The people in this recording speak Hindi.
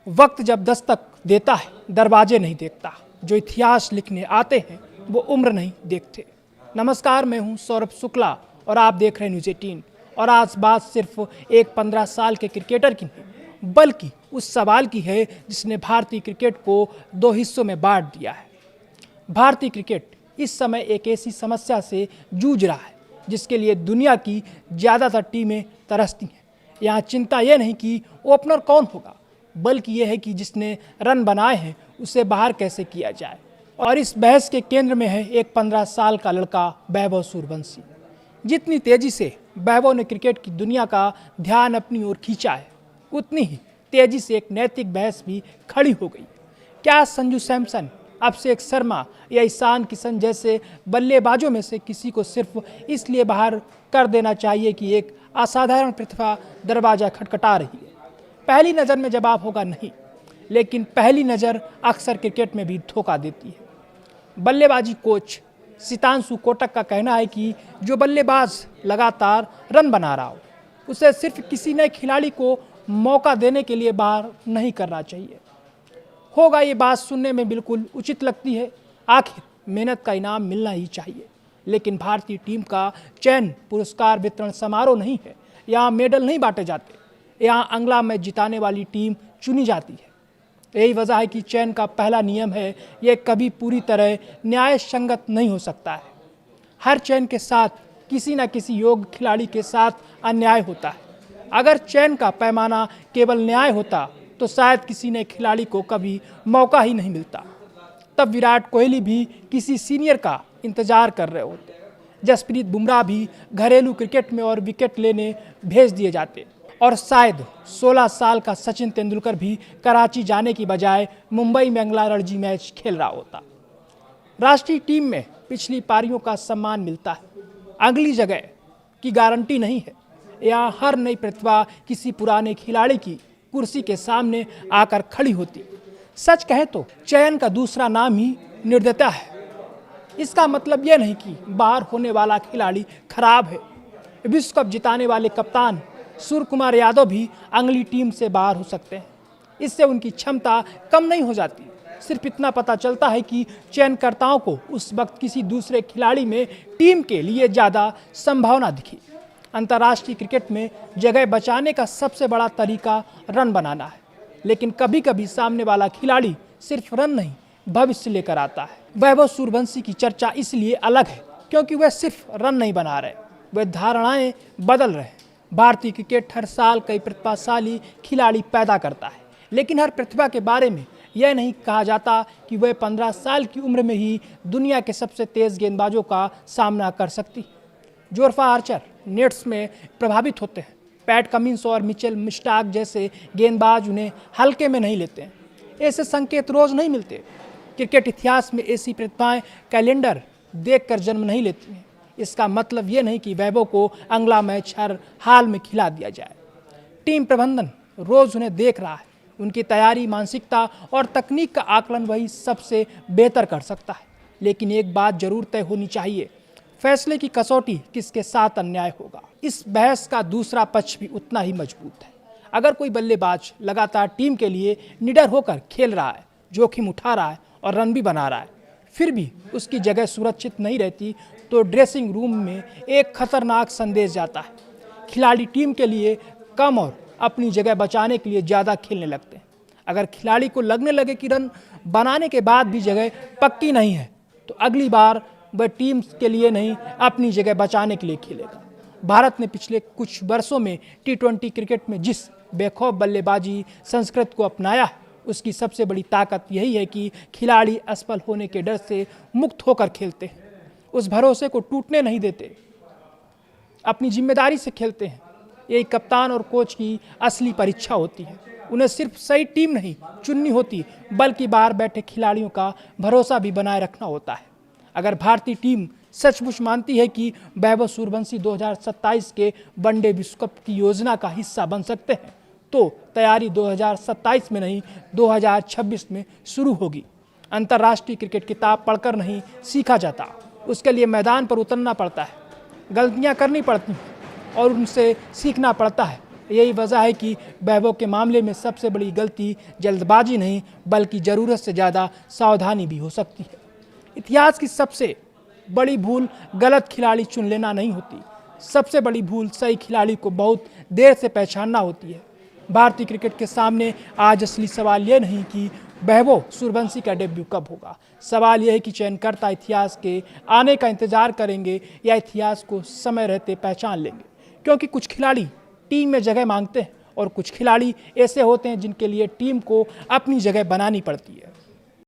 वक्त जब दस्तक देता है दरवाजे नहीं देखता, जो इतिहास लिखने आते हैं वो उम्र नहीं देखते। नमस्कार, मैं हूं सौरभ शुक्ला और आप देख रहे हैं न्यूज़ 18। और आज बात सिर्फ एक 15 साल के क्रिकेटर की नहीं, बल्कि उस सवाल की है जिसने भारतीय क्रिकेट को दो हिस्सों में बांट दिया है। भारतीय क्रिकेट इस समय एक ऐसी समस्या से जूझ रहा है जिसके लिए दुनिया की ज़्यादातर टीमें तरसती हैं। यहाँ चिंता यह नहीं कि ओपनर कौन होगा, बल्कि यह है कि जिसने रन बनाए हैं उसे बाहर कैसे किया जाए। और इस बहस के केंद्र में है एक 15 साल का लड़का वैभव सूर्यवंशी। जितनी तेज़ी से वैभव ने क्रिकेट की दुनिया का ध्यान अपनी ओर खींचा है, उतनी ही तेज़ी से एक नैतिक बहस भी खड़ी हो गई। क्या संजू सैमसन, अभिषेक शर्मा या ईशान किशन जैसे बल्लेबाजों में से किसी को सिर्फ इसलिए बाहर कर देना चाहिए कि एक असाधारण प्रतिभा दरवाज़ा खटखटा रही है? पहली नज़र में जवाब होगा नहीं, लेकिन पहली नज़र अक्सर क्रिकेट में भी धोखा देती है। बल्लेबाजी कोच सितांशु कोटक का कहना है कि जो बल्लेबाज लगातार रन बना रहा हो, उसे सिर्फ किसी नए खिलाड़ी को मौका देने के लिए बाहर नहीं करना चाहिए। होगा, ये बात सुनने में बिल्कुल उचित लगती है। आखिर मेहनत का इनाम मिलना ही चाहिए। लेकिन भारतीय टीम का चयन पुरस्कार वितरण समारोह नहीं है। यहाँ मेडल नहीं बांटे जाते, यहाँ अगला मैच जिताने वाली टीम चुनी जाती है। यही वजह है कि चयन का पहला नियम है, यह कभी पूरी तरह न्याय संगत नहीं हो सकता है। हर चयन के साथ किसी न किसी योग्य खिलाड़ी के साथ अन्याय होता है। अगर चयन का पैमाना केवल न्याय होता तो शायद किसी ने खिलाड़ी को कभी मौका ही नहीं मिलता। तब विराट कोहली भी किसी सीनियर का इंतजार कर रहे होते, जसप्रीत बुमराह भी घरेलू क्रिकेट में और विकेट लेने भेज दिए जाते, और शायद 16 साल का सचिन तेंदुलकर भी कराची जाने की बजाय मुंबई में अगला रणजी मैच खेल रहा होता। राष्ट्रीय टीम में पिछली पारियों का सम्मान मिलता है, अगली जगह की गारंटी नहीं है। यहाँ हर नई प्रतिभा किसी पुराने खिलाड़ी की कुर्सी के सामने आकर खड़ी होती। सच कहें तो चयन का दूसरा नाम ही निर्दयता है। इसका मतलब यह नहीं कि बाहर होने वाला खिलाड़ी खराब है। विश्व कप जिताने वाले कप्तान सूर्य कुमार यादव भी अगली टीम से बाहर हो सकते हैं। इससे उनकी क्षमता कम नहीं हो जाती। सिर्फ इतना पता चलता है कि चयनकर्ताओं को उस वक्त किसी दूसरे खिलाड़ी में टीम के लिए ज़्यादा संभावना दिखी। अंतर्राष्ट्रीय क्रिकेट में जगह बचाने का सबसे बड़ा तरीका रन बनाना है, लेकिन कभी कभी सामने वाला खिलाड़ी सिर्फ रन नहीं, भविष्य लेकर आता है। वैभव सूर्यवंशी की चर्चा इसलिए अलग है क्योंकि वह सिर्फ रन नहीं बना रहे, वह धारणाएं बदल रहे हैं। भारतीय क्रिकेट हर साल कई प्रतिभाशाली खिलाड़ी पैदा करता है, लेकिन हर प्रतिभा के बारे में यह नहीं कहा जाता कि वह 15 साल की उम्र में ही दुनिया के सबसे तेज़ गेंदबाजों का सामना कर सकती। जोरफा आर्चर नेट्स में प्रभावित होते हैं। पैट कमिंस और मिचेल स्टार्क जैसे गेंदबाज उन्हें हल्के में नहीं लेते हैं। ऐसे संकेत रोज नहीं मिलते। क्रिकेट इतिहास में ऐसी प्रतिभाएं कैलेंडर देखकर जन्म नहीं लेती हैं। इसका मतलब ये नहीं कि वैभव को अगला मैच हर हाल में खिला दिया जाए। टीम प्रबंधन रोज उन्हें देख रहा है। उनकी तैयारी, मानसिकता और तकनीक का आकलन वही सबसे बेहतर कर सकता है। लेकिन एक बात जरूर तय होनी चाहिए, फैसले की कसौटी किसके साथ अन्याय होगा। इस बहस का दूसरा पक्ष भी उतना ही मजबूत है। अगर कोई बल्लेबाज लगातार टीम के लिए निडर होकर खेल रहा है, जोखिम उठा रहा है और रन भी बना रहा है, फिर भी उसकी जगह सुरक्षित नहीं रहती, तो ड्रेसिंग रूम में एक खतरनाक संदेश जाता है। खिलाड़ी टीम के लिए कम और अपनी जगह बचाने के लिए ज़्यादा खेलने लगते हैं। अगर खिलाड़ी को लगने लगे कि रन बनाने के बाद भी जगह पक्की नहीं है, तो अगली बार वह टीम के लिए नहीं, अपनी जगह बचाने के लिए खेलेगा। भारत ने पिछले कुछ वर्षों में T20 क्रिकेट में जिस बेखौफ बल्लेबाजी संस्कृति को अपनाया है, उसकी सबसे बड़ी ताकत यही है कि खिलाड़ी असफल होने के डर से मुक्त होकर खेलते हैं। उस भरोसे को टूटने नहीं देते, अपनी जिम्मेदारी से खेलते हैं। यही कप्तान और कोच की असली परीक्षा होती है। उन्हें सिर्फ सही टीम नहीं चुननी होती, बल्कि बाहर बैठे खिलाड़ियों का भरोसा भी बनाए रखना होता है। अगर भारतीय टीम सचमुच मानती है कि वैभव सूर्यवंशी 2027 के वनडे विश्व कप की योजना का हिस्सा बन सकते हैं, तो तैयारी 2027 में नहीं 2026 में शुरू होगी। अंतर्राष्ट्रीय क्रिकेट किताब पढ़कर नहीं सीखा जाता, उसके लिए मैदान पर उतरना पड़ता है, गलतियां करनी पड़ती हैं और उनसे सीखना पड़ता है। यही वजह है कि वैभव के मामले में सबसे बड़ी गलती जल्दबाजी नहीं बल्कि ज़रूरत से ज़्यादा सावधानी भी हो सकती है। इतिहास की सबसे बड़ी भूल गलत खिलाड़ी चुन लेना नहीं होती, सबसे बड़ी भूल सही खिलाड़ी को बहुत देर से पहचानना होती है। भारतीय क्रिकेट के सामने आज असली सवाल यह नहीं कि वैभव सूर्यवंशी का डेब्यू कब होगा, सवाल यह है कि चयनकर्ता इतिहास के आने का इंतजार करेंगे या इतिहास को समय रहते पहचान लेंगे। क्योंकि कुछ खिलाड़ी टीम में जगह मांगते हैं और कुछ खिलाड़ी ऐसे होते हैं जिनके लिए टीम को अपनी जगह बनानी पड़ती है।